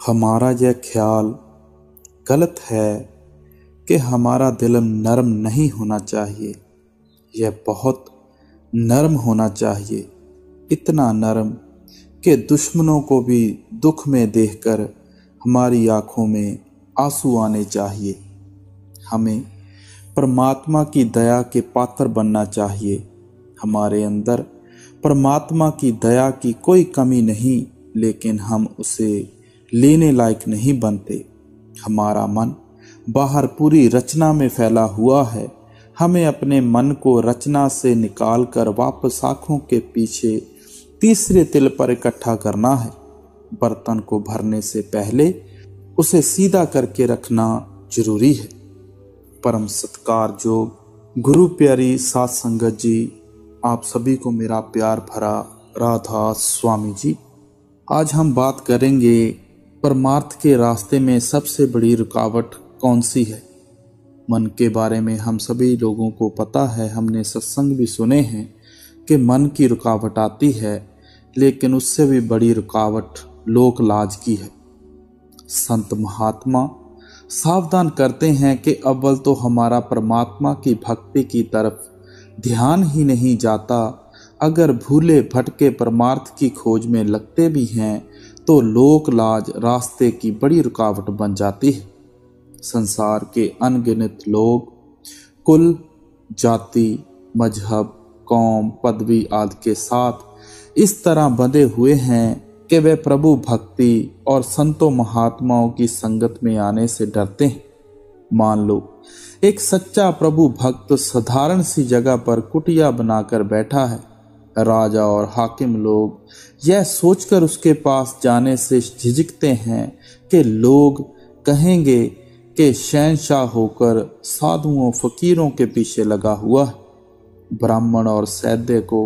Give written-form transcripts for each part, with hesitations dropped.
हमारा यह ख्याल गलत है कि हमारा दिल नरम नहीं होना चाहिए। यह बहुत नरम होना चाहिए, इतना नरम कि दुश्मनों को भी दुख में देखकर हमारी आंखों में आंसू आने चाहिए। हमें परमात्मा की दया के पात्र बनना चाहिए। हमारे अंदर परमात्मा की दया की कोई कमी नहीं, लेकिन हम उसे लेने लायक नहीं बनते। हमारा मन बाहर पूरी रचना में फैला हुआ है। हमें अपने मन को रचना से निकालकर वापस आँखों के पीछे तीसरे तिल पर इकट्ठा करना है। बर्तन को भरने से पहले उसे सीधा करके रखना जरूरी है। परम सत्कार जोग गुरु प्यारी साध संगत जी, आप सभी को मेरा प्यार भरा राधा स्वामी जी। आज हम बात करेंगे परमार्थ के रास्ते में सबसे बड़ी रुकावट कौन सी है। मन के बारे में हम सभी लोगों को पता है, हमने सत्संग भी सुने हैं कि मन की रुकावट आती है, लेकिन उससे भी बड़ी रुकावट लोक लाज की है। संत महात्मा सावधान करते हैं कि अव्वल तो हमारा परमात्मा की भक्ति की तरफ ध्यान ही नहीं जाता। अगर भूले भटके परमार्थ की खोज में लगते भी हैं तो लोक लाज रास्ते की बड़ी रुकावट बन जाती है। संसार के अनगिनत लोग कुल, जाति, मजहब, कौम, पदवी आदि के साथ इस तरह बंधे हुए हैं कि वे प्रभु भक्ति और संतों महात्माओं की संगत में आने से डरते हैं। मान लो एक सच्चा प्रभु भक्त साधारण सी जगह पर कुटिया बनाकर बैठा है। राजा और हाकिम लोग यह सोचकर उसके पास जाने से झिझकते हैं कि लोग कहेंगे कि शहंशाह होकर साधुओं फकीरों के पीछे लगा हुआ है। ब्राह्मण और सैद्य को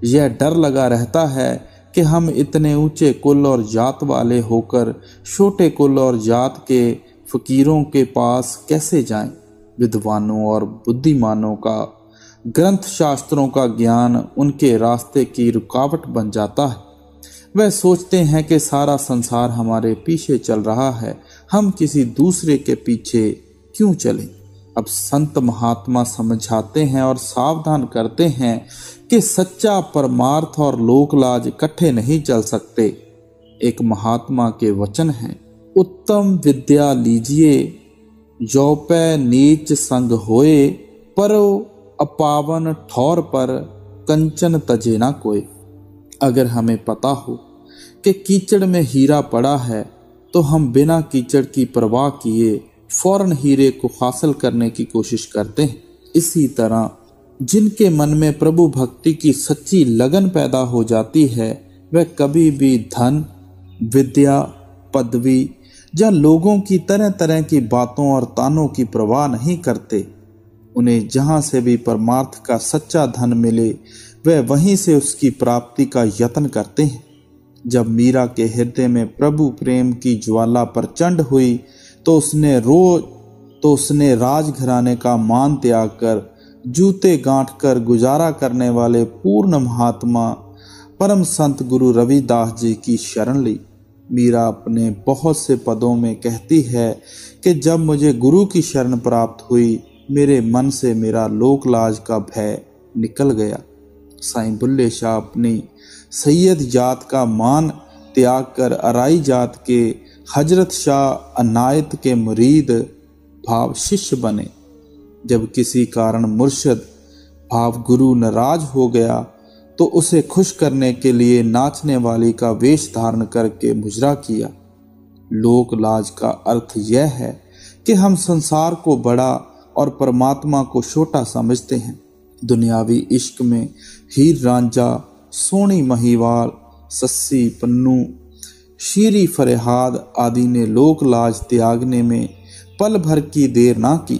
यह डर लगा रहता है कि हम इतने ऊंचे कुल और जात वाले होकर छोटे कुल और जात के फकीरों के पास कैसे जाएं। विद्वानों और बुद्धिमानों का ग्रंथ शास्त्रों का ज्ञान उनके रास्ते की रुकावट बन जाता है। वह सोचते हैं कि सारा संसार हमारे पीछे चल रहा है, हम किसी दूसरे के पीछे क्यों चलें। अब संत महात्मा समझाते हैं और सावधान करते हैं कि सच्चा परमार्थ और लोकलाज इकट्ठे नहीं चल सकते। एक महात्मा के वचन हैं, उत्तम विद्या लीजिए जो पे नीच संग होए, परो अपावन ठौर पर कंचन तजे ना कोई। अगर हमें पता हो कि कीचड़ में हीरा पड़ा है तो हम बिना कीचड़ की परवाह किए फौरन हीरे को हासिल करने की कोशिश करते हैं। इसी तरह जिनके मन में प्रभु भक्ति की सच्ची लगन पैदा हो जाती है, वह कभी भी धन, विद्या, पदवी या लोगों की तरह तरह की बातों और तानों की परवाह नहीं करते। उन्हें जहाँ से भी परमार्थ का सच्चा धन मिले, वह वहीं से उसकी प्राप्ति का यत्न करते हैं। जब मीरा के हृदय में प्रभु प्रेम की ज्वाला प्रचंड हुई तो उसने राजघराने का मान त्याग कर जूते गांठ कर गुजारा करने वाले पूर्ण महात्मा परम संत गुरु रविदास जी की शरण ली। मीरा अपने बहुत से पदों में कहती है कि जब मुझे गुरु की शरण प्राप्त हुई, मेरे मन से मेरा लोकलाज का भय निकल गया। साईं बुल्ले शाह अपनी सैयद जात का मान त्याग कर अराई जात के हजरत शाह अनायत के मुरीद भाव शिष्य बने। जब किसी कारण मुर्शद भाव गुरु नाराज हो गया तो उसे खुश करने के लिए नाचने वाली का वेश धारण करके मुजरा किया। लोक लाज का अर्थ यह है कि हम संसार को बड़ा और परमात्मा को छोटा समझते हैं। दुनियावी इश्क में हीर रांझा, सोनी महिवाल, सस्सी पन्नू, शीरी फरिहाद आदि ने लोक लाज त्यागने में पल भर की देर ना की।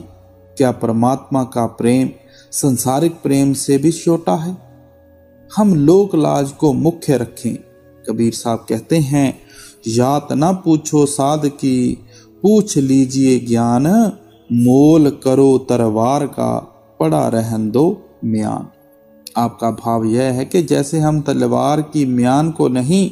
क्या परमात्मा का प्रेम संसारिक प्रेम से भी छोटा है? हम लोक लाज को मुख्य रखें। कबीर साहब कहते हैं, यात ना पूछो साध की, पूछ लीजिए ज्ञान, मोल करो तरवार का, पड़ा रहन दो म्यान। आपका भाव यह है कि जैसे हम तलवार की म्यान को नहीं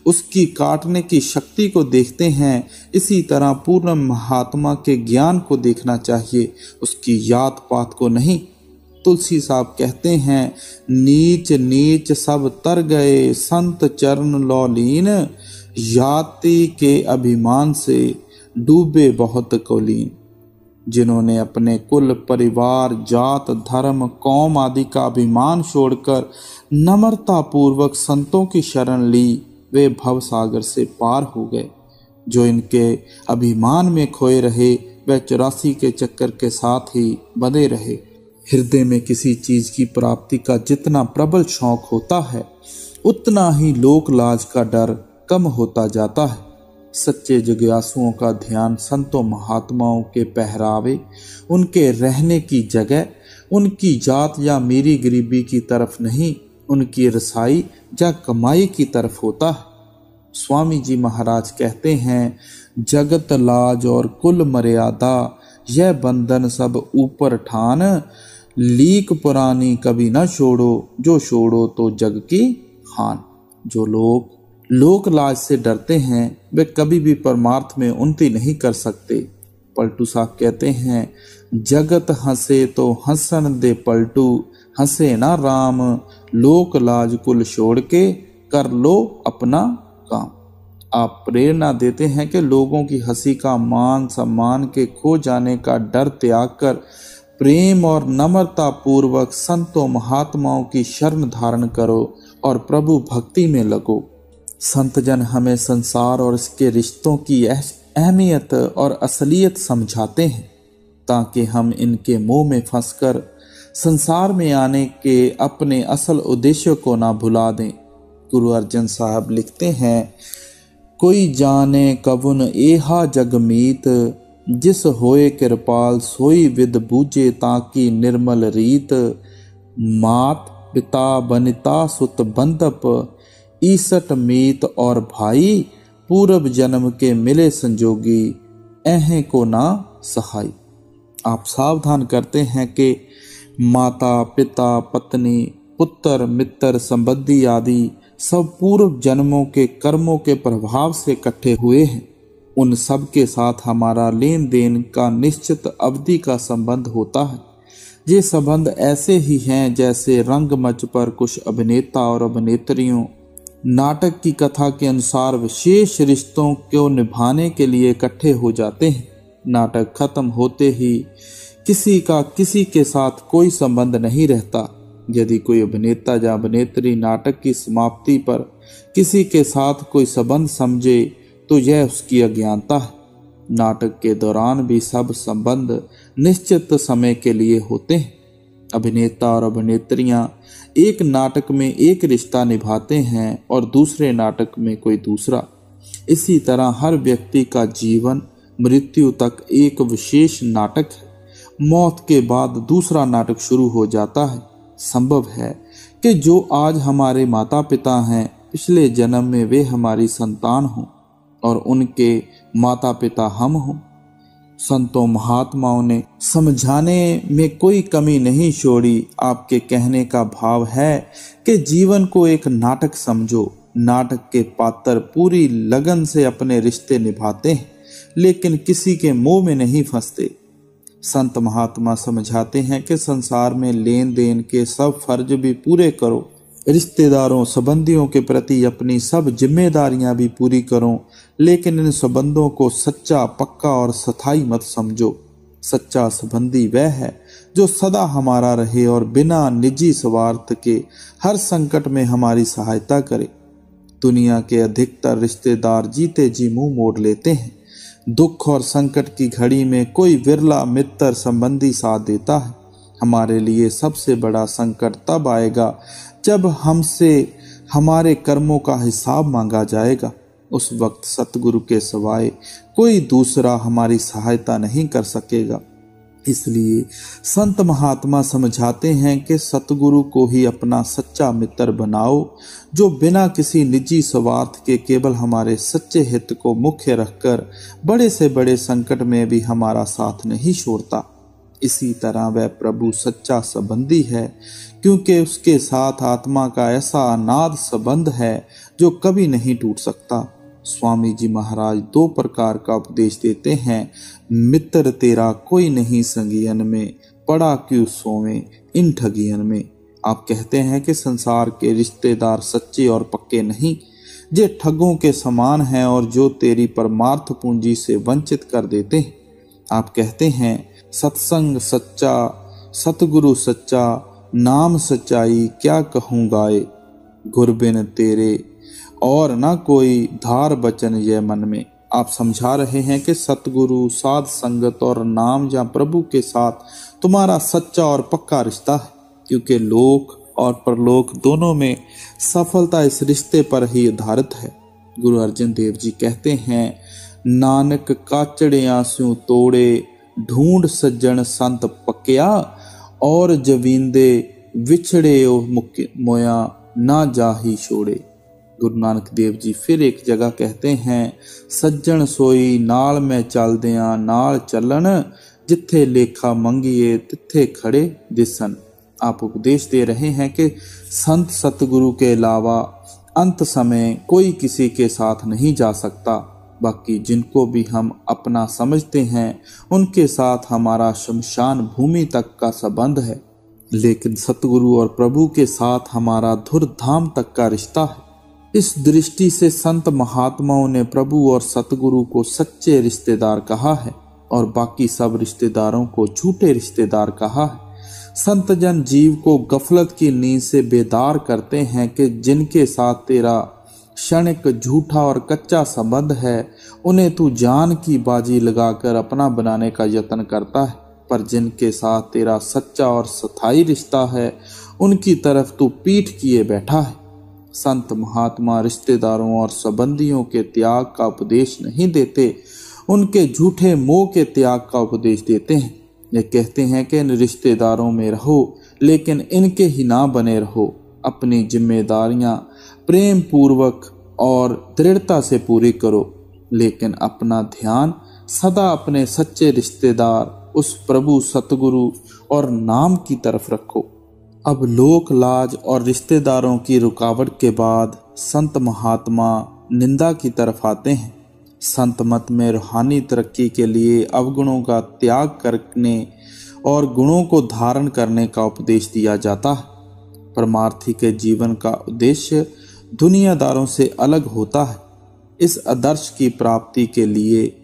उसकी काटने की शक्ति को देखते हैं, इसी तरह पूर्ण महात्मा के ज्ञान को देखना चाहिए, उसकी यात पात को नहीं। तुलसी साहब कहते हैं, नीच नीच सब तर गए संत चरण लौलीन, याति के अभिमान से डूबे बहुत कोलीन। जिन्होंने अपने कुल परिवार जात धर्म कौम आदि का अभिमान छोड़कर नम्रता पूर्वक संतों की शरण ली, वे भव सागर से पार हो गए। जो इनके अभिमान में खोए रहे, वे 84 के चक्कर के साथ ही बंधे रहे। हृदय में किसी चीज की प्राप्ति का जितना प्रबल शौक होता है, उतना ही लोक लाज का डर कम होता जाता है। सच्चे जिज्ञासुओं का ध्यान संतों महात्माओं के पहरावे, उनके रहने की जगह, उनकी जात या मेरी गरीबी की तरफ नहीं, उनकी रसाई या कमाई की तरफ होता है। स्वामी जी महाराज कहते हैं, जगत लाज और कुल मर्यादा, यह बंधन सब ऊपर ठान, लीक पुरानी कभी न छोड़ो, जो छोड़ो तो जग की खान। जो लोग लोक लाज से डरते हैं, वे कभी भी परमार्थ में उन्नति नहीं कर सकते। पलटू साहब कहते हैं, जगत हंसे तो हंसन दे पलटू, हंसे ना राम, लोक लाज कुल छोड़ के कर लो अपना काम। आप प्रेरणा देते हैं कि लोगों की हंसी का मान सम्मान के खो जाने का डर त्याग कर प्रेम और नम्रता पूर्वक संतों महात्माओं की शरण धारण करो और प्रभु भक्ति में लगो। संत जन हमें संसार और इसके रिश्तों की अहमियत और असलियत समझाते हैं, ताकि हम इनके मोह में फंसकर संसार में आने के अपने असल उद्देश्य को ना भुला दें। गुरु अर्जन साहब लिखते हैं, कोई जाने कबुन एहा जगमीत, जिस होए कृपाल सोई विद बूझे ताकि निर्मल रीत, मात पिता बनिता सुत बंधप, ईसट मीत और भाई, पूर्व जन्म के मिले संजोगी, ऐहें को ना सहाय। आप सावधान करते हैं कि माता पिता पत्नी पुत्र मित्र संबंधी आदि सब पूर्व जन्मों के कर्मों के प्रभाव से इकट्ठे हुए हैं। उन सब के साथ हमारा लेन देन का निश्चित अवधि का संबंध होता है। ये संबंध ऐसे ही हैं जैसे रंगमंच पर कुछ अभिनेता और अभिनेत्रियों नाटक की कथा के अनुसार विशेष रिश्तों को निभाने के लिए इकट्ठे हो जाते हैं। नाटक खत्म होते ही किसी का किसी के साथ कोई संबंध नहीं रहता। यदि कोई अभिनेता या अभिनेत्री नाटक की समाप्ति पर किसी के साथ कोई संबंध समझे तो यह उसकी अज्ञानता है। नाटक के दौरान भी सब संबंध निश्चित समय के लिए होते हैं। अभिनेता और अभिनेत्रियां एक नाटक में एक रिश्ता निभाते हैं और दूसरे नाटक में कोई दूसरा। इसी तरह हर व्यक्ति का जीवन मृत्यु तक एक विशेष नाटक है। मौत के बाद दूसरा नाटक शुरू हो जाता है। संभव है कि जो आज हमारे माता पिता हैं, पिछले जन्म में वे हमारी संतान हों और उनके माता पिता हम हों। संतों महात्माओं ने समझाने में कोई कमी नहीं छोड़ी। आपके कहने का भाव है कि जीवन को एक नाटक समझो। नाटक के पात्र पूरी लगन से अपने रिश्ते निभाते हैं, लेकिन किसी के मोह में नहीं फंसते। संत महात्मा समझाते हैं कि संसार में लेन देन के सब फर्ज भी पूरे करो, रिश्तेदारों संबंधियों के प्रति अपनी सब जिम्मेदारियां भी पूरी करो, लेकिन इन संबंधों को सच्चा पक्का और स्थायी मत समझो। सच्चा संबंधी वह है जो सदा हमारा रहे और बिना निजी स्वार्थ के हर संकट में हमारी सहायता करे। दुनिया के अधिकतर रिश्तेदार जीते जी मुंह मोड़ लेते हैं। दुख और संकट की घड़ी में कोई विरला मित्र संबंधी साथ देता है। हमारे लिए सबसे बड़ा संकट तब आएगा जब हमसे हमारे कर्मों का हिसाब मांगा जाएगा। उस वक्त सतगुरु के सिवाय कोई दूसरा हमारी सहायता नहीं कर सकेगा। इसलिए संत महात्मा समझाते हैं कि सतगुरु को ही अपना सच्चा मित्र बनाओ, जो बिना किसी निजी स्वार्थ के केवल हमारे सच्चे हित को मुख्य रखकर बड़े से बड़े संकट में भी हमारा साथ नहीं छोड़ता। इसी तरह वह प्रभु सच्चा संबंधी है क्योंकि उसके साथ आत्मा का ऐसा अनाद संबंध है जो कभी नहीं टूट सकता। स्वामी जी महाराज 2 प्रकार का उपदेश देते हैं। मित्र तेरा कोई नहीं संगियन में, पड़ा क्यों सोवे इन ठगियन में। आप कहते हैं कि संसार के रिश्तेदार सच्चे और पक्के नहीं, जे ठगों के समान हैं और जो तेरी परमार्थ पूंजी से वंचित कर देते हैं। आप कहते हैं सत्संग सच्चा, सतगुरु सच्चा, नाम सच्चाई क्या कहूँ गाए, गुरबिन तेरे और ना कोई धार बचन ये मन में। आप समझा रहे हैं कि सतगुरु, साध संगत और नाम या प्रभु के साथ तुम्हारा सच्चा और पक्का रिश्ता है, क्योंकि लोक और परलोक दोनों में सफलता इस रिश्ते पर ही आधारित है। गुरु अर्जन देव जी कहते हैं नानक काचड़े आंसू तोड़े, ढूंढ सज्जन संत पक्या, और जवींदे विछड़े ओ मोया ना जाही छोड़े। गुरु नानक देव जी फिर एक जगह कहते हैं सज्जन सोई नाल में चलदियां नाल चलन, जिथे लेखा मंगिए तिथे खड़े दिसन। आप उपदेश दे रहे हैं कि संत सतगुरु के अलावा अंत समय कोई किसी के साथ नहीं जा सकता। बाकी जिनको भी हम अपना समझते हैं उनके साथ हमारा शमशान भूमि तक का संबंध है, लेकिन सतगुरु और प्रभु के साथ हमारा धुरधाम तक का रिश्ता है। इस दृष्टि से संत महात्माओं ने प्रभु और सतगुरु को सच्चे रिश्तेदार कहा है और बाकी सब रिश्तेदारों को झूठे रिश्तेदार कहा है। संत जन जीव को गफलत की नींद से बेदार करते हैं कि जिनके साथ तेरा क्षणिक झूठा और कच्चा संबंध है उन्हें तू जान की बाजी लगाकर अपना बनाने का यत्न करता है, पर जिनके साथ तेरा सच्चा और स्थायी रिश्ता है उनकी तरफ तू पीठ किए बैठा है। संत महात्मा रिश्तेदारों और संबंधियों के त्याग का उपदेश नहीं देते, उनके झूठे मोह के त्याग का उपदेश देते हैं। ये कहते हैं कि इन रिश्तेदारों में रहो लेकिन इनके ही ना बने रहो। अपनी जिम्मेदारियां प्रेम पूर्वक और दृढ़ता से पूरी करो, लेकिन अपना ध्यान सदा अपने सच्चे रिश्तेदार उस प्रभु सतगुरु और नाम की तरफ रखो। अब लोक लाज और रिश्तेदारों की रुकावट के बाद संत महात्मा निंदा की तरफ आते हैं। संत मत में रूहानी तरक्की के लिए अवगुणों का त्याग करने और गुणों को धारण करने का उपदेश दिया जाता है। परमार्थी के जीवन का उद्देश्य दुनियादारों से अलग होता है। इस आदर्श की प्राप्ति के लिए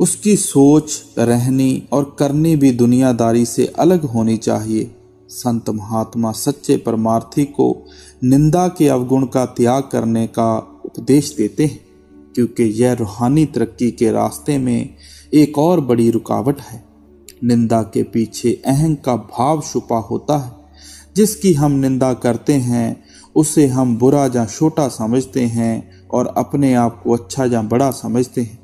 उसकी सोच, रहनी और करनी भी दुनियादारी से अलग होनी चाहिए। संत महात्मा सच्चे परमार्थी को निंदा के अवगुण का त्याग करने का उपदेश देते हैं, क्योंकि यह रूहानी तरक्की के रास्ते में एक और बड़ी रुकावट है। निंदा के पीछे अहं का भाव छुपा होता है। जिसकी हम निंदा करते हैं उसे हम बुरा या छोटा समझते हैं और अपने आप को अच्छा या बड़ा समझते हैं।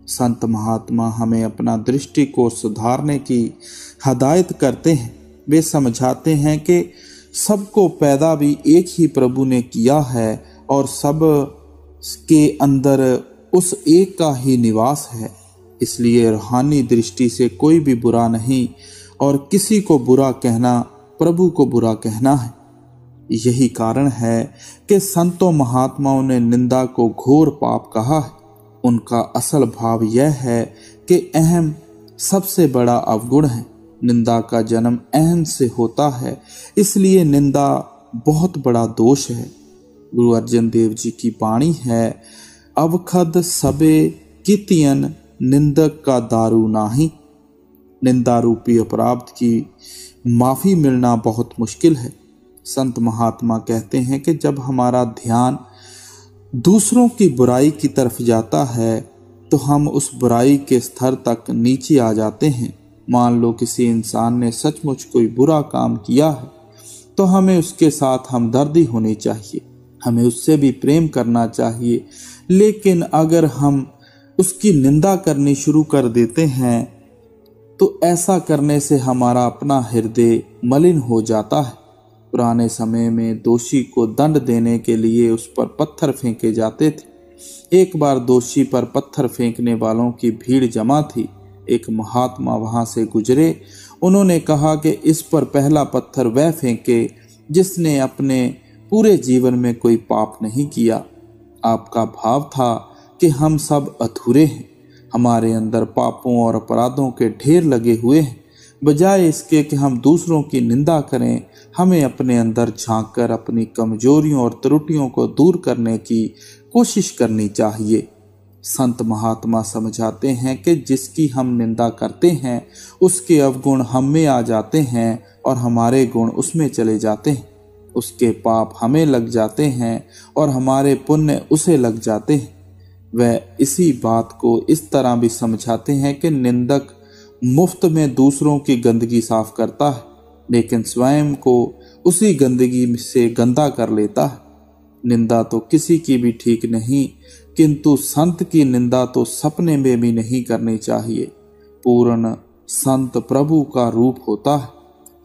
संत महात्मा हमें अपना दृष्टिकोण सुधारने की हदायत करते हैं। वे समझाते हैं कि सबको पैदा भी एक ही प्रभु ने किया है और सब के अंदर उस एक का ही निवास है। इसलिए रूहानी दृष्टि से कोई भी बुरा नहीं और किसी को बुरा कहना प्रभु को बुरा कहना है। यही कारण है कि संतों महात्माओं ने निंदा को घोर पाप कहा है। उनका असल भाव यह है कि अहम सबसे बड़ा अवगुण है। निंदा का जन्म अहम से होता है, इसलिए निंदा बहुत बड़ा दोष है। गुरु अर्जन देव जी की वाणी है, अवखद सबे कितियन निंदक का दारू नाही। निंदा रूपी अपराध की माफी मिलना बहुत मुश्किल है। संत महात्मा कहते हैं कि जब हमारा ध्यान दूसरों की बुराई की तरफ जाता है तो हम उस बुराई के स्तर तक नीचे आ जाते हैं। मान लो किसी इंसान ने सचमुच कोई बुरा काम किया है तो हमें उसके साथ हमदर्दी होनी चाहिए, हमें उससे भी प्रेम करना चाहिए। लेकिन अगर हम उसकी निंदा करनी शुरू कर देते हैं तो ऐसा करने से हमारा अपना हृदय मलिन हो जाता है। पुराने समय में दोषी को दंड देने के लिए उस पर पत्थर फेंके जाते थे। एक बार दोषी पर पत्थर फेंकने वालों की भीड़ जमा थी। एक महात्मा वहां से गुजरे। उन्होंने कहा कि इस पर पहला पत्थर वह फेंके जिसने अपने पूरे जीवन में कोई पाप नहीं किया। आपका भाव था कि हम सब अधूरे हैं, हमारे अंदर पापों और अपराधों के ढेर लगे हुए हैं। बजाय इसके कि हम दूसरों की निंदा करें, हमें अपने अंदर झांककर अपनी कमजोरियों और त्रुटियों को दूर करने की कोशिश करनी चाहिए। संत महात्मा समझाते हैं कि जिसकी हम निंदा करते हैं उसके अवगुण हम में आ जाते हैं और हमारे गुण उसमें चले जाते हैं। उसके पाप हमें लग जाते हैं और हमारे पुण्य उसे लग जाते हैं। वह इसी बात को इस तरह भी समझाते हैं कि निंदक मुफ्त में दूसरों की गंदगी साफ करता है, लेकिन स्वयं को उसी गंदगी से गंदा कर लेता है। निंदा तो किसी की भी ठीक नहीं, किंतु संत की निंदा तो सपने में भी नहीं करनी चाहिए। पूर्ण संत प्रभु का रूप होता है।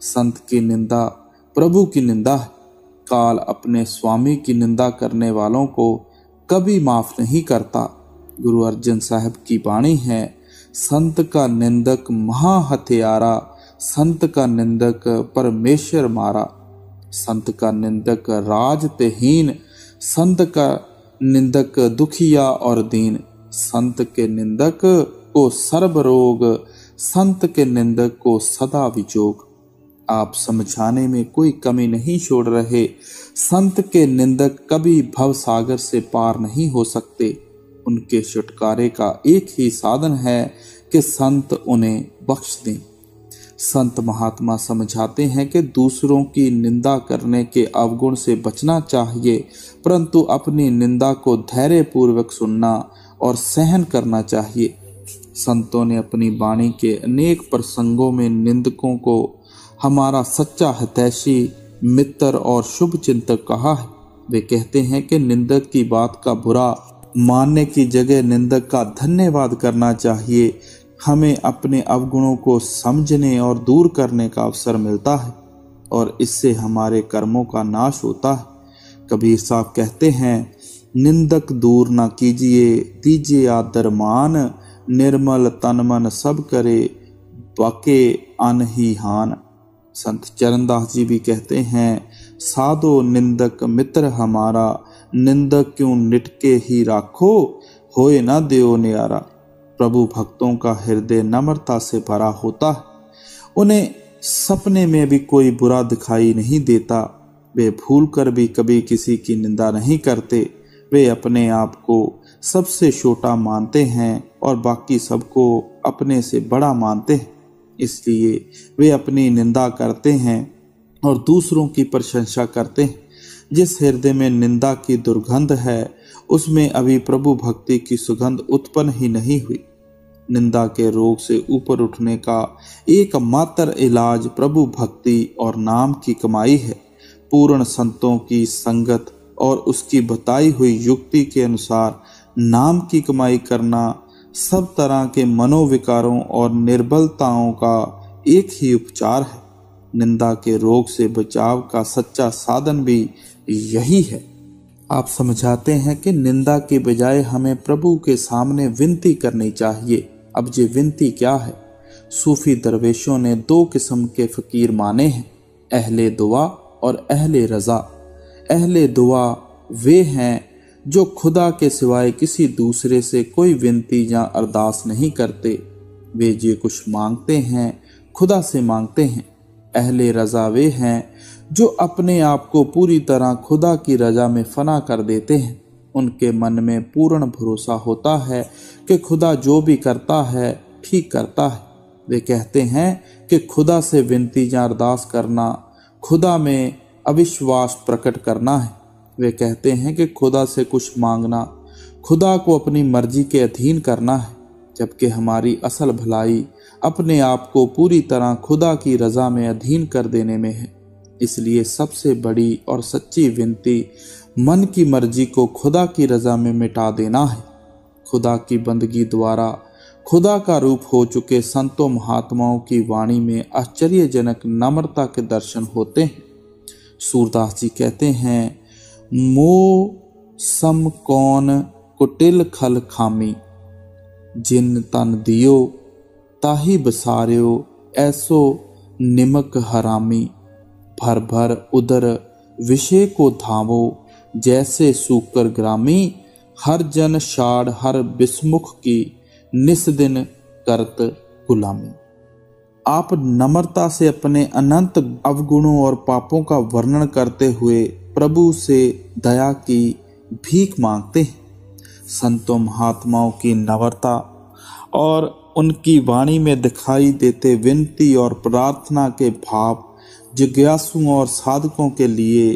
संत की निंदा प्रभु की निंदा है। काल अपने स्वामी की निंदा करने वालों को कभी माफ नहीं करता। गुरु अर्जन साहब की वाणी है, संत का निंदक महा हथियारा, संत का निंदक परमेश्वर मारा। संत का निंदक राजतहीन, संत का निंदक दुखिया और दीन। संत के निंदक को सर्व रोग, संत के निंदक को सदा विजोग। आप समझाने में कोई कमी नहीं छोड़ रहे। संत के निंदक कभी भव सागर से पार नहीं हो सकते। उनके छुटकारे का एक ही साधन है कि संत उन्हें बख्श दें। संत महात्मा समझाते हैं कि दूसरों की निंदा करने के अवगुण से बचना चाहिए, परंतु अपनी निंदा को धैर्यपूर्वक सुनना और सहन करना चाहिए। संतों ने अपनी वाणी के अनेक प्रसंगों में निंदकों को हमारा सच्चा हितैषी, मित्र और शुभ चिंतक कहा है। वे कहते हैं कि निंदक की बात का बुरा मानने की जगह निंदक का धन्यवाद करना चाहिए। हमें अपने अवगुणों को समझने और दूर करने का अवसर मिलता है और इससे हमारे कर्मों का नाश होता है। कबीर साहब कहते हैं, निंदक दूर न कीजिए, दीजिए आदर मान, निर्मल तन मन सब करे, बाके अन ही हान। संत चरणदास जी भी कहते हैं, साधो निंदक मित्र हमारा, निंदक क्यों निटके ही राखो, होए ना देओ न्यारा। प्रभु भक्तों का हृदय नम्रता से भरा होता है। उन्हें सपने में भी कोई बुरा दिखाई नहीं देता। वे भूलकर भी कभी किसी की निंदा नहीं करते। वे अपने आप को सबसे छोटा मानते हैं और बाकी सबको अपने से बड़ा मानते हैं। इसलिए वे अपनी निंदा करते हैं और दूसरों की प्रशंसा करते हैं। जिस हृदय में निंदा की दुर्गंध है, उसमें अभी प्रभु भक्ति की सुगंध उत्पन्न ही नहीं हुई। निंदा के रोग से ऊपर उठने का एकमात्र इलाज प्रभु भक्ति और नाम की कमाई है। पूर्ण संतों की संगत और उसकी बताई हुई युक्ति के अनुसार नाम की कमाई करना सब तरह के मनोविकारों और निर्बलताओं का एक ही उपचार है। निंदा के रोग से बचाव का सच्चा साधन भी यही है। आप समझाते हैं कि निंदा के बजाय हमें प्रभु के सामने विनती करनी चाहिए। अब ये विनती क्या है? सूफी दरवेशों ने दो किस्म के फकीर माने हैं, अहले दुआ और अहले रजा। अहले दुआ वे हैं जो खुदा के सिवाय किसी दूसरे से कोई विनती या अरदास नहीं करते। वे जो कुछ मांगते हैं खुदा से मांगते हैं। अहले रजा वे हैं जो अपने आप को पूरी तरह खुदा की रजा में फना कर देते हैं। उनके मन में पूर्ण भरोसा होता है कि खुदा जो भी करता है ठीक करता है। वे कहते हैं कि खुदा से विनती या अरदास करना खुदा में अविश्वास प्रकट करना है। वे कहते हैं कि खुदा से कुछ मांगना खुदा को अपनी मर्जी के अधीन करना है, जबकि हमारी असल भलाई अपने आप को पूरी तरह खुदा की रजा में अधीन कर देने में है। इसलिए सबसे बड़ी और सच्ची विनती मन की मर्जी को खुदा की रजा में मिटा देना है। खुदा की बंदगी द्वारा खुदा का रूप हो चुके संतों महात्माओं की वाणी में आश्चर्यजनक नम्रता के दर्शन होते हैं। सूरदास जी कहते हैं, मोह सम कौन कुटिल खल खामी, जिन तन दियो ताही बसारियो, ऐसो निमक हरामी। भर भर उदर विषय को धावो, जैसे सूकर ग्रामी, हर जन शाड़ हर बिस्मुख की, निस दिन करत गुलामी। आप नम्रता से अपने अनंत अवगुणों और पापों का वर्णन करते हुए प्रभु से दया की भीख मांगते हैं। संतों महात्माओं की नम्रता और उनकी वाणी में दिखाई देते विनती और प्रार्थना के भाव जिज्ञासुओं और साधकों के लिए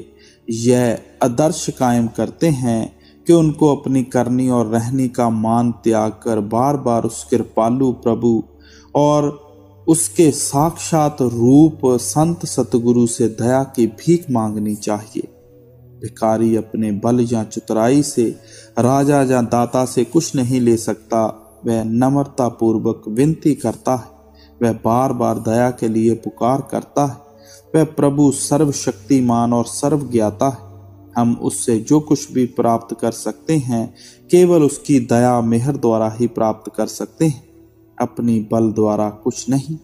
यह आदर्श कायम करते हैं कि उनको अपनी करनी और रहनी का मान त्याग कर बार बार उस कृपालु प्रभु और उसके साक्षात रूप संत सतगुरु से दया की भीख मांगनी चाहिए। भिखारी अपने बल या चतुराई से, राजा या दाता से कुछ नहीं ले सकता। वह नम्रता पूर्वक विनती करता है, वह बार बार दया के लिए पुकार करता है। वह प्रभु सर्वशक्तिमान और सर्वज्ञाता है। हम उससे जो कुछ भी प्राप्त कर सकते हैं केवल उसकी दया मेहर द्वारा ही प्राप्त कर सकते हैं, अपनी बल द्वारा कुछ नहीं।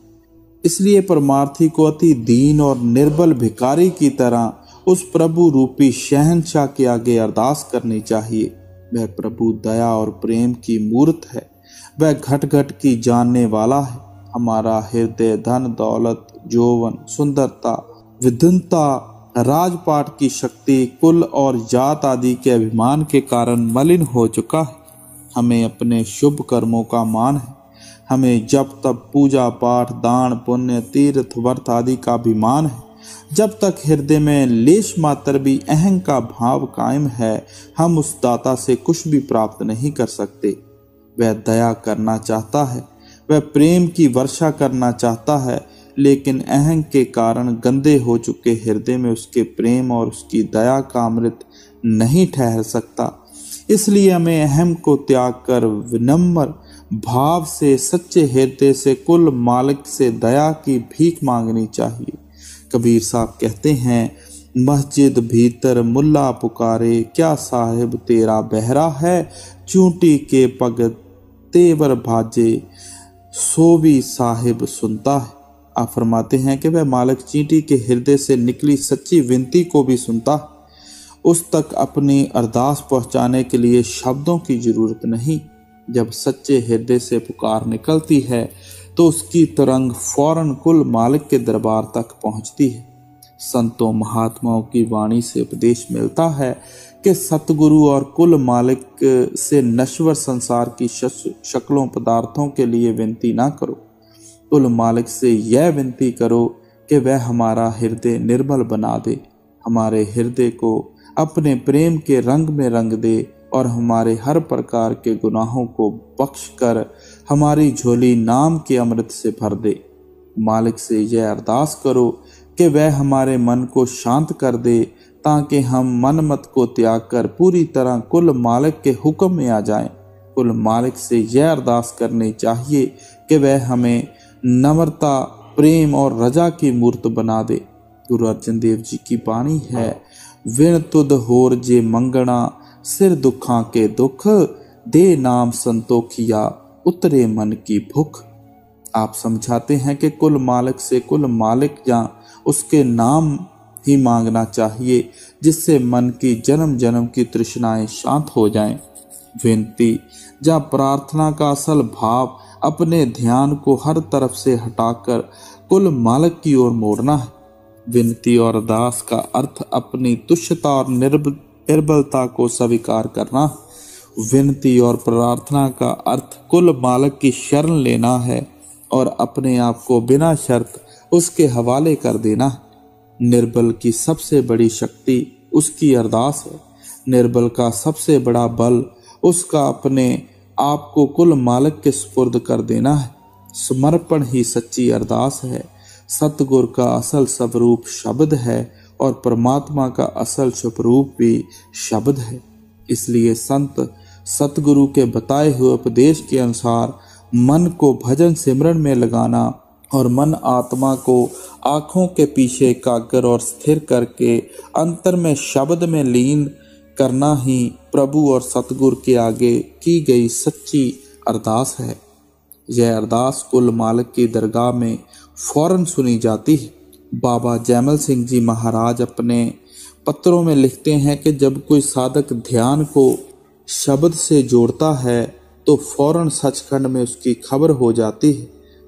इसलिए परमार्थी को अति दीन और निर्बल भिखारी की तरह उस प्रभु रूपी शहंशाह के आगे अरदास करनी चाहिए। वह प्रभु दया और प्रेम की मूर्त है। वह घट घट की जानने वाला है। हमारा हृदय धन दौलत यौवन सुंदरता विद्वता राजपाट की शक्ति कुल और जात आदि के अभिमान के कारण मलिन हो चुका है। हमें अपने शुभ कर्मों का मान है। हमें जब तक पूजा पाठ दान पुण्य तीर्थ व्रत आदि का अभिमान है, जब तक हृदय में लेश मात्र भी अहं का भाव कायम है, हम उस दाता से कुछ भी प्राप्त नहीं कर सकते। वह दया करना चाहता है, वह प्रेम की वर्षा करना चाहता है, लेकिन अहं के कारण गंदे हो चुके हृदय में उसके प्रेम और उसकी दया का अमृत नहीं ठहर सकता। इसलिए हमें अहम को त्याग कर विनम्र भाव से सच्चे हृदय से कुल मालिक से दया की भीख मांगनी चाहिए। कबीर साहब कहते हैं, मस्जिद भीतर मुल्ला पुकारे, क्या साहिब तेरा बहरा है, चूंटी के पग तेवर भाजे, सो भी साहिब सुनता है। आप फरमाते हैं कि वह मालिक चींटी के हृदय से निकली सच्ची विनती को भी सुनता है। उस तक अपनी अरदास पहुंचाने के लिए शब्दों की जरूरत नहीं। जब सच्चे हृदय से पुकार निकलती है तो उसकी तरंग फौरन कुल मालिक के दरबार तक पहुंचती है। संतों महात्माओं की वाणी से उपदेश मिलता है कि सतगुरु और कुल मालिक से नश्वर संसार की शक्लों पदार्थों के लिए विनती ना करो। कुल मालिक से यह विनती करो कि वह हमारा हृदय निर्मल बना दे, हमारे हृदय को अपने प्रेम के रंग में रंग दे और हमारे हर प्रकार के गुनाहों को बख्श कर हमारी झोली नाम के अमृत से भर दे। मालिक से यह अरदास करो कि वह हमारे मन को शांत कर दे, ताकि हम मनमत को त्याग कर पूरी तरह कुल मालिक के हुक्म में आ जाएं। कुल मालिक से यह अरदास करनी चाहिए कि वह हमें नम्रता प्रेम और रजा की मूर्त बना दे। गुरु अर्जन देव जी की वाणी है, विण तुद होर जे मंगना, सिर दुखा के दुख, दे नाम संतोखिया, उतरे मन की भूख। आप समझाते हैं कि कुल मालिक से कुल मालिक या उसके नाम ही मांगना चाहिए, जिससे मन की जन्म जन्म की तृष्णाएं शांत हो जाएं। विनती या प्रार्थना का असल भाव अपने ध्यान को हर तरफ से हटाकर कुल मालिक की ओर मोड़ना है। विनती और अरदास का अर्थ अपनी तुच्छता और निर्बलता को स्वीकार करना। विनती और प्रार्थना का अर्थ कुल मालिक की शरण लेना है और अपने आप को बिना शर्त उसके हवाले कर देना। निर्बल की सबसे बड़ी शक्ति उसकी अरदास है। निर्बल का सबसे बड़ा बल उसका अपने आप को कुल मालिक के सुपुर्द कर देना है। समर्पण ही सच्ची अरदास है। सतगुरु का असल स्वरूप शब्द है और परमात्मा का असल स्वरूप भी शब्द है। इसलिए संत सतगुरु के बताए हुए उपदेश के अनुसार मन को भजन सिमरन में लगाना और मन आत्मा को आँखों के पीछे एकाग्र और स्थिर करके अंतर में शब्द में लीन करना ही प्रभु और सतगुरु के आगे की गई सच्ची अरदास है। यह अरदास कुल मालिक की दरगाह में फौरन सुनी जाती है। बाबा जैमल सिंह जी महाराज अपने पत्रों में लिखते हैं कि जब कोई साधक ध्यान को शब्द से जोड़ता है तो फौरन सचखंड में उसकी खबर हो जाती है।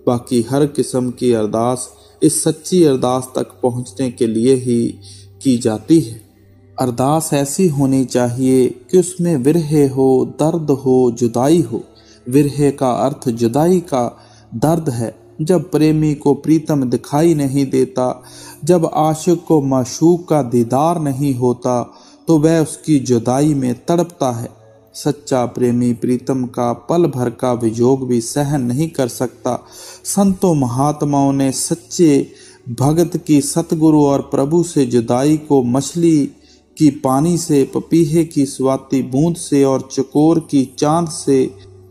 बाकी हर किस्म की अरदास इस सच्ची अरदास तक पहुंचने के लिए ही की जाती है। अरदास ऐसी होनी चाहिए कि उसमें विरह हो, दर्द हो, जुदाई हो। विरह का अर्थ जुदाई का दर्द है। जब प्रेमी को प्रीतम दिखाई नहीं देता, जब आशिक को माशूक का दीदार नहीं होता, तो वह उसकी जुदाई में तड़पता है। सच्चा प्रेमी प्रीतम का पल भर का वियोग भी सहन नहीं कर सकता। संतों महात्माओं ने सच्चे भगत की सतगुरु और प्रभु से जुदाई को मछली की पानी से, पपीहे की स्वाति बूंद से और चकोर की चांद से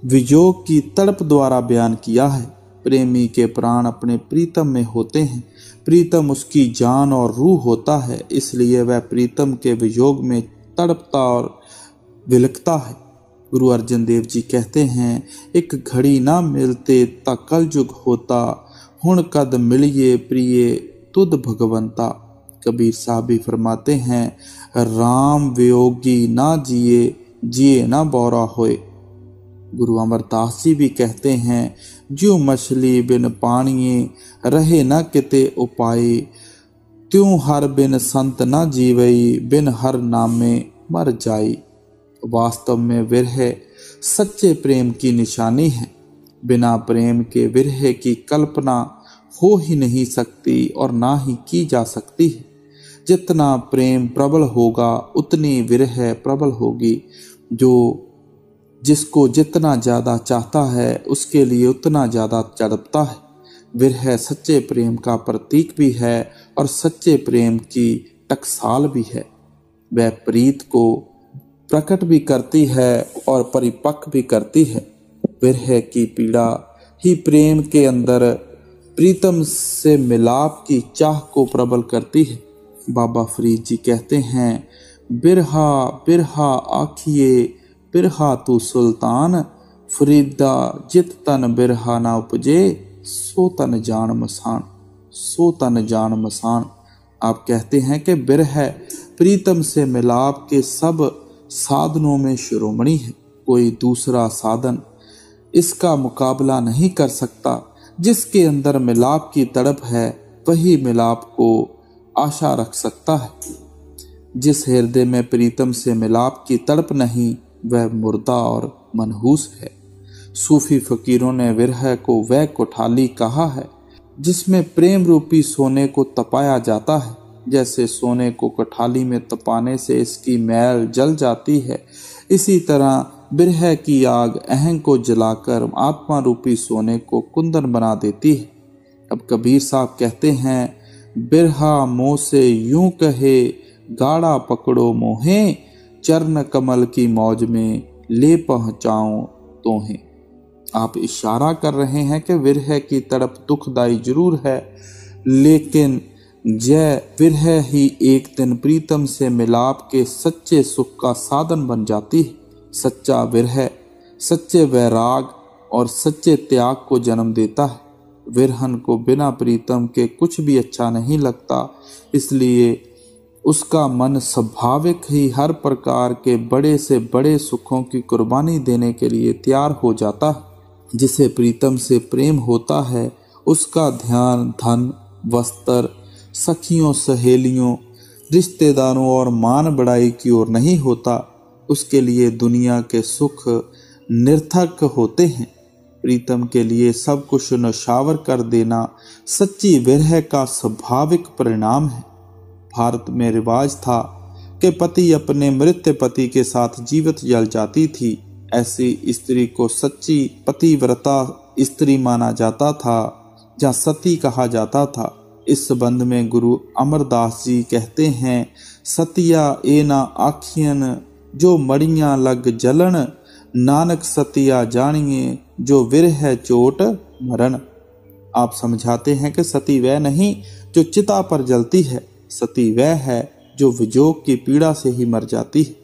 वियोग की तड़प द्वारा बयान किया है। प्रेमी के प्राण अपने प्रीतम में होते हैं। प्रीतम उसकी जान और रूह होता है, इसलिए वह प्रीतम के वियोग में तड़पता और विलखता है। गुरु अर्जन देव जी कहते हैं, एक घड़ी ना मिलते ता कलयुग होता, हुण कद मिलिए प्रिय तुद भगवंता। कबीर साहब भी फरमाते हैं, राम वियोगी ना जिए, जिए ना बौरा होए। गुरु अमरदास जी भी कहते हैं, ज्यों मछली बिन पानिए रहे न किते उपाय, त्यों हर बिन संत न जीवई, बिन हर नामे मर जाई। वास्तव में विरह सच्चे प्रेम की निशानी है। बिना प्रेम के विरह की कल्पना हो ही नहीं सकती और ना ही की जा सकती है। जितना प्रेम प्रबल होगा उतनी विरह प्रबल होगी। जो जिसको जितना ज़्यादा चाहता है उसके लिए उतना ज़्यादा तड़पता है। विरह सच्चे प्रेम का प्रतीक भी है और सच्चे प्रेम की टकसाल भी है। वह प्रीत को प्रकट भी करती है और परिपक्व भी करती है। विरह की पीड़ा ही प्रेम के अंदर प्रीतम से मिलाप की चाह को प्रबल करती है। बाबा फरीद जी कहते हैं, बिरहा बिरहा आखिए बिरहा तू सुल्तान, फरीदा जित तन बिरहा ना उपजे, सो तन जान मसान, सो तन जान मसान। आप कहते हैं कि बिरह प्रीतम से मिलाप के सब साधनों में शिरोमणि है। कोई दूसरा साधन इसका मुकाबला नहीं कर सकता। जिसके अंदर मिलाप की तड़प है वही मिलाप को आशा रख सकता है। जिस हृदय में प्रीतम से मिलाप की तड़प नहीं वह मुर्दा और मनहूस है। सूफी फकीरों ने विरह को वह कोठाली कहा है जिसमें प्रेम रूपी सोने को तपाया जाता है। जैसे सोने को कोठाली में तपाने से इसकी मैल जल जाती है, इसी तरह बिरह की आग अहंग को जलाकर आत्मा रूपी सोने को कुंदन बना देती है। अब कबीर साहब कहते हैं, बिरहा मोह से यूं कहे, गाड़ा पकड़ो मोहे, चरण कमल की मौज में ले पहुंचाऊं तोहें। आप इशारा कर रहे हैं कि विरह की तड़प दुखदाई जरूर है, लेकिन जय विरह ही एक दिन प्रीतम से मिलाप के सच्चे सुख का साधन बन जाती है। सच्चा विरह सच्चे वैराग और सच्चे त्याग को जन्म देता है। विरहन को बिना प्रीतम के कुछ भी अच्छा नहीं लगता, इसलिए उसका मन स्वाभाविक ही हर प्रकार के बड़े से बड़े सुखों की कुर्बानी देने के लिए तैयार हो जाता है। जिसे प्रीतम से प्रेम होता है उसका ध्यान धन, वस्त्र, सखियों, सहेलियों, रिश्तेदारों और मान बढ़ाई की ओर नहीं होता। उसके लिए दुनिया के सुख निरर्थक होते हैं। प्रीतम के लिए सब कुछ नशावर कर देना सच्ची विरह का स्वाभाविक परिणाम है। भारत में रिवाज था कि पति अपने मृत पति के साथ जीवित जल जाती थी। ऐसी स्त्री को सच्ची पतिव्रता स्त्री माना जाता था या सती कहा जाता था। इस संबंध में गुरु अमरदास जी कहते हैं, सतिया ए ना आखियन जो मड़ियां लग जलन, नानक सतिया जानिए जो विरह चोट मरण। आप समझाते हैं कि सती वह नहीं जो चिता पर जलती है, सती वह है जो वियोग की पीड़ा से ही मर जाती है।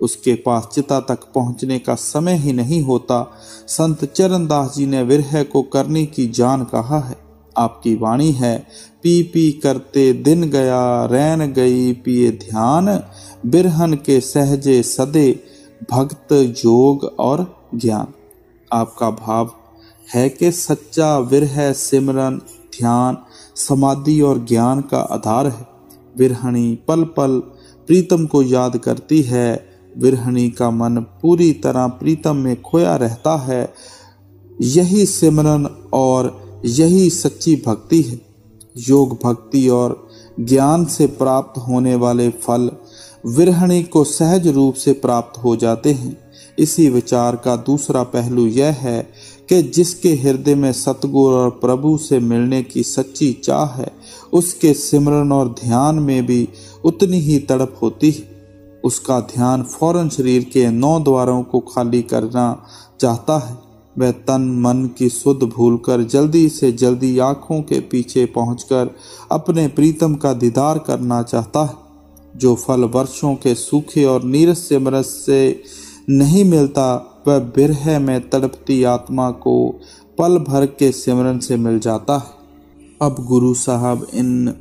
उसके पास चिता तक पहुंचने का समय ही नहीं होता। संत चरणदास जी ने विरह को करने की जान कहा है। आपकी वाणी है, पी पी करते दिन गया, रैन गई पिए ध्यान, बिरहन के सहजे सदे, भक्त योग और ज्ञान। आपका भाव है कि सच्चा विरह सिमरन, ध्यान, समाधि और ज्ञान का आधार है। विरहणी पल पल प्रीतम को याद करती है। विरहणी का मन पूरी तरह प्रीतम में खोया रहता है। यही सिमरन और यही सच्ची भक्ति है। योग, भक्ति और ज्ञान से प्राप्त होने वाले फल विरहणी को सहज रूप से प्राप्त हो जाते हैं। इसी विचार का दूसरा पहलू यह है कि जिसके हृदय में सतगुरु और प्रभु से मिलने की सच्ची चाह है, उसके सिमरन और ध्यान में भी उतनी ही तड़प होती है। उसका ध्यान फौरन शरीर के 9 द्वारों को खाली करना चाहता है। वह तन मन की सुध भूलकर जल्दी से जल्दी आँखों के पीछे पहुंचकर अपने प्रीतम का दीदार करना चाहता है। जो फल वर्षों के सूखे और नीरस सिमरन से नहीं मिलता, वह बिरह में तड़पती आत्मा को पल भर के सिमरन से मिल जाता है। अब गुरु साहब इन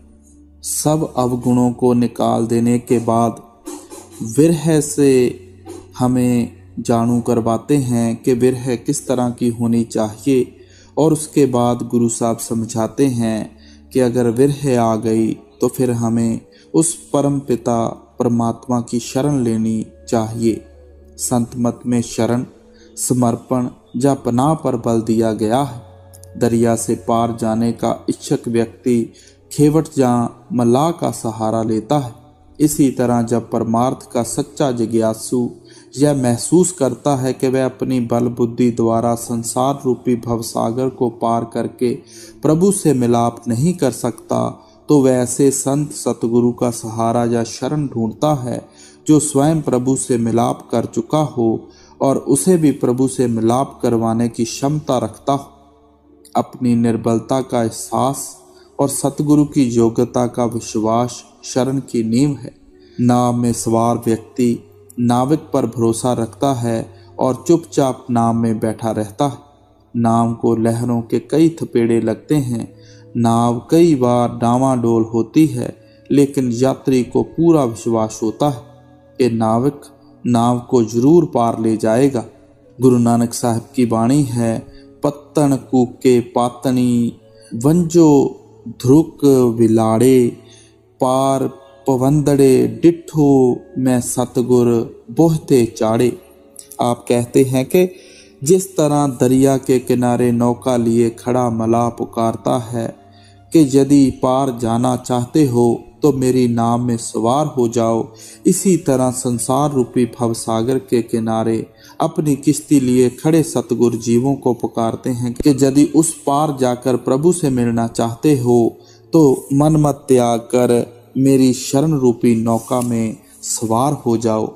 सब अवगुणों को निकाल देने के बाद विरह से हमें जानू करवाते हैं कि विरह किस तरह की होनी चाहिए। और उसके बाद गुरु साहब समझाते हैं कि अगर विरह आ गई तो फिर हमें उस परम पिता परमात्मा की शरण लेनी चाहिए। संत मत में शरण, समर्पण या पनाह पर बल दिया गया है। दरिया से पार जाने का इच्छुक व्यक्ति खेवट या मलाह का सहारा लेता है। इसी तरह जब परमार्थ का सच्चा जिज्ञासु यह महसूस करता है कि वह अपनी बल बुद्धि द्वारा संसार रूपी भवसागर को पार करके प्रभु से मिलाप नहीं कर सकता, तो वह ऐसे संत सतगुरु का सहारा या शरण ढूंढता है जो स्वयं प्रभु से मिलाप कर चुका हो और उसे भी प्रभु से मिलाप करवाने की क्षमता रखता हो। अपनी निर्बलता का एहसास और सतगुरु की योग्यता का विश्वास शरण की नींव है। नाव में सवार व्यक्ति नाविक पर भरोसा रखता है और चुपचाप नाव में बैठा रहता है। नाव को लहरों के कई थपेड़े लगते हैं। नाव कई बार डामाडोल होती है, लेकिन यात्री को पूरा विश्वास होता है कि नाविक नाव को जरूर पार ले जाएगा। गुरु नानक साहब की वाणी है, पत्तन कूके पातनी, वंजो ध्रुक विलाड़े, पार पवंदड़े डिठो मैं सतगुर बोहते चाड़े। आप कहते हैं कि जिस तरह दरिया के किनारे नौका लिए खड़ा मलाह पुकारता है कि यदि पार जाना चाहते हो तो मेरी नाव में सवार हो जाओ, इसी तरह संसार रूपी भवसागर के किनारे अपनी किश्ती लिए खड़े सतगुरु जीवों को पुकारते हैं कि यदि उस पार जाकर प्रभु से मिलना चाहते हो तो मन मत त्याग कर मेरी शरण रूपी नौका में सवार हो जाओ।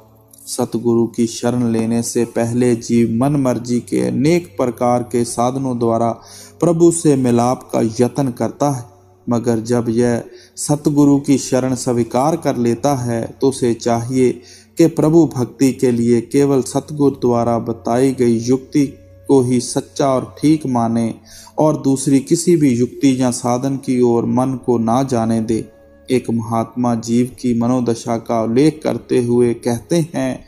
सतगुरु की शरण लेने से पहले जीव मन मर्जी के अनेक प्रकार के साधनों द्वारा प्रभु से मिलाप का यत्न करता है, मगर जब यह सतगुरु की शरण स्वीकार कर लेता है तो उसे चाहिए कि प्रभु भक्ति के लिए केवल सतगुरु द्वारा बताई गई युक्ति को ही सच्चा और ठीक माने और दूसरी किसी भी युक्ति या साधन की ओर मन को ना जाने दे। एक महात्मा जीव की मनोदशा का उल्लेख करते हुए कहते हैं,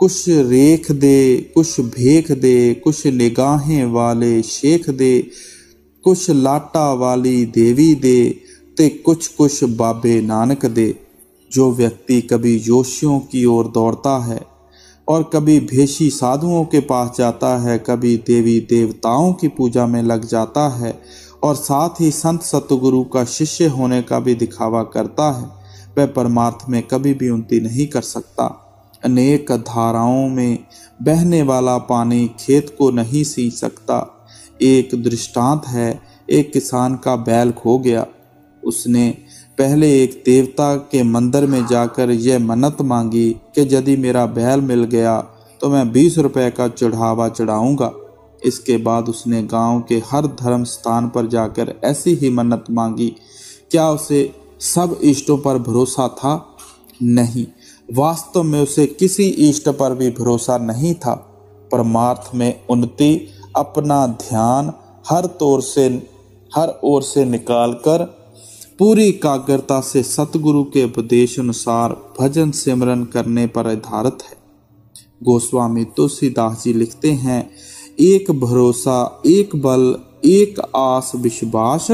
कुछ रेख दे, कुछ भेख दे, कुछ निगाहें वाले शेख दे, कुछ लाटा वाली देवी दे, ते कुछ कुछ बाबे नानक दे। जो व्यक्ति कभी जोशियों की ओर दौड़ता है और कभी भेषी साधुओं के पास जाता है, कभी देवी देवताओं की पूजा में लग जाता है और साथ ही संत सतगुरु का शिष्य होने का भी दिखावा करता है, वह परमार्थ में कभी भी उन्नति नहीं कर सकता। अनेक धाराओं में बहने वाला पानी खेत को नहीं सींच सकता। एक दृष्टांत है, एक किसान का बैल खो गया। उसने पहले एक देवता के मंदिर में जाकर यह मन्नत मांगी कि यदि मेरा बैल मिल गया तो मैं 20 रुपए का चढ़ावा चढ़ाऊंगा। इसके बाद उसने गांव के हर धर्म स्थान पर जाकर ऐसी ही मन्नत मांगी। क्या उसे सब इष्टों पर भरोसा था? नहीं, वास्तव में उसे किसी इष्ट पर भी भरोसा नहीं था। परमार्थ में उन्नति, अपना ध्यान हर तौर से हर ओर से निकालकर पूरी एकाग्रता से सतगुरु के उपदेश अनुसार भजन सिमरन करने पर आधारित है। गोस्वामी तुलसीदास जी लिखते हैं, एक भरोसा एक बल एक आस विश्वास,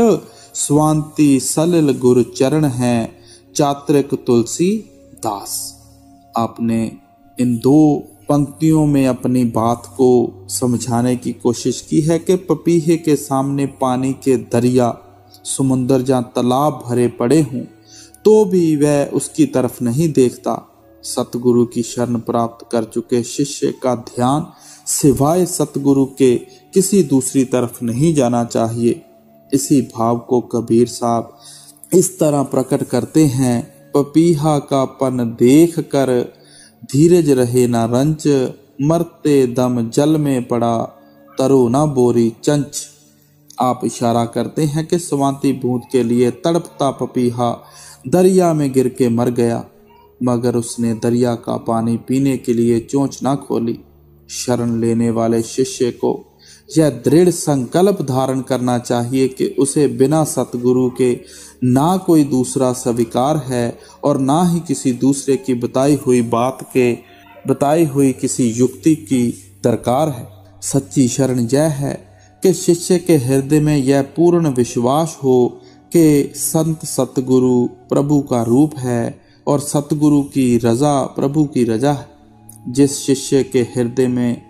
स्वांति सलिल गुरु चरण है चात्रिक तुलसी दास। आपने इन दो पंक्तियों में अपनी बात को समझाने की कोशिश की है कि पपीहे के सामने पानी के दरिया समुंदर जहाँ तालाब भरे पड़े हों तो भी वह उसकी तरफ नहीं देखता। सतगुरु की शरण प्राप्त कर चुके शिष्य का ध्यान सिवाय सतगुरु के किसी दूसरी तरफ नहीं जाना चाहिए। इसी भाव को कबीर साहब इस तरह प्रकट करते हैं, पपीहा का पन देख कर धीरज रहे ना रंच, मरते दम जल में पड़ा तरो ना बोरी चंच। आप इशारा करते हैं कि स्वांति बूंद के लिए तड़पता पपीहा दरिया में गिर के मर गया, मगर उसने दरिया का पानी पीने के लिए चोंच ना खोली। शरण लेने वाले शिष्य को यह दृढ़ संकल्प धारण करना चाहिए कि उसे बिना सतगुरु के ना कोई दूसरा स्वीकार है और ना ही किसी दूसरे की बताई हुई किसी युक्ति की दरकार है। सच्ची शरण यह है कि शिष्य के हृदय में यह पूर्ण विश्वास हो कि संत सतगुरु प्रभु का रूप है और सतगुरु की रजा प्रभु की रजा है। जिस शिष्य के हृदय में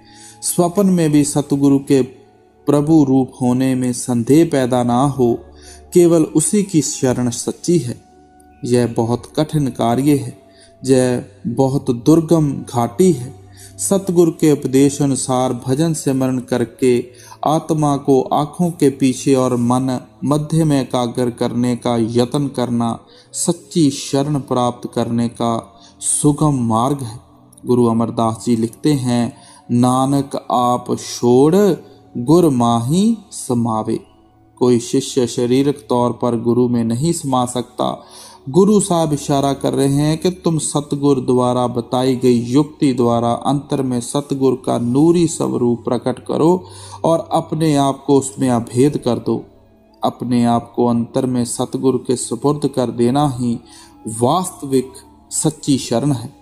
स्वप्न में भी सतगुरु के प्रभु रूप होने में संदेह पैदा ना हो, केवल उसी की शरण सच्ची है। यह बहुत कठिन कार्य है, यह बहुत दुर्गम घाटी है। सतगुरु के उपदेश अनुसार भजन सिमरन करके आत्मा को आँखों के पीछे और मन मध्य में एकाग्र करने का यत्न करना सच्ची शरण प्राप्त करने का सुगम मार्ग है। गुरु अमरदास जी लिखते हैं, नानक आप छोड़ गुर माही समावे। कोई शिष्य शारीरिक तौर पर गुरु में नहीं समा सकता। गुरु साहब इशारा कर रहे हैं कि तुम सतगुरु द्वारा बताई गई युक्ति द्वारा अंतर में सतगुरु का नूरी स्वरूप प्रकट करो और अपने आप को उसमें अभेद कर दो। अपने आप को अंतर में सतगुरु के सुपुर्द कर देना ही वास्तविक सच्ची शरण है।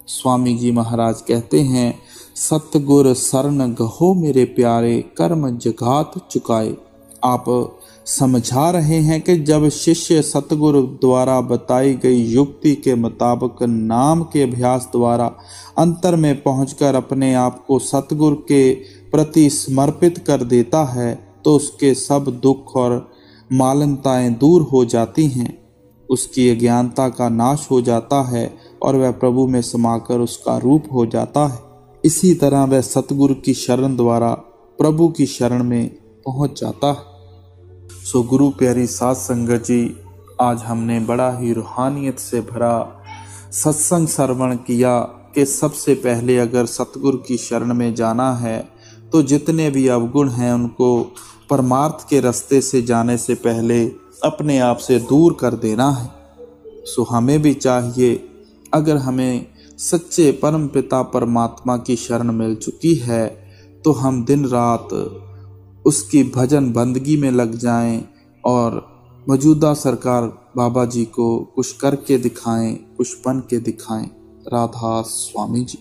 स्वामी जी महाराज कहते हैं, सतगुर शरण गहो मेरे प्यारे, कर्म जगात चुकाए। आप समझा रहे हैं कि जब शिष्य सतगुरु द्वारा बताई गई युक्ति के मुताबिक नाम के अभ्यास द्वारा अंतर में पहुंचकर अपने आप को सतगुरु के प्रति समर्पित कर देता है तो उसके सब दुख और मालिन्यताएं दूर हो जाती हैं, उसकी अज्ञानता का नाश हो जाता है और वह प्रभु में समाकर उसका रूप हो जाता है। इसी तरह वह सतगुरु की शरण द्वारा प्रभु की शरण में पहुंच जाता है। सो गुरु प्यारी साध संगत जी, आज हमने बड़ा ही रूहानियत से भरा सत्संग श्रवण किया कि सबसे पहले अगर सतगुरु की शरण में जाना है तो जितने भी अवगुण हैं उनको परमार्थ के रास्ते से जाने से पहले अपने आप से दूर कर देना है। सो हमें भी चाहिए, अगर हमें सच्चे परम पिता परमात्मा की शरण मिल चुकी है तो हम दिन रात उसकी भजन बंदगी में लग जाएं और मौजूदा सरकार बाबा जी को कुछ करके दिखाएं, कुछ बन के दिखाएं। राधा स्वामी जी।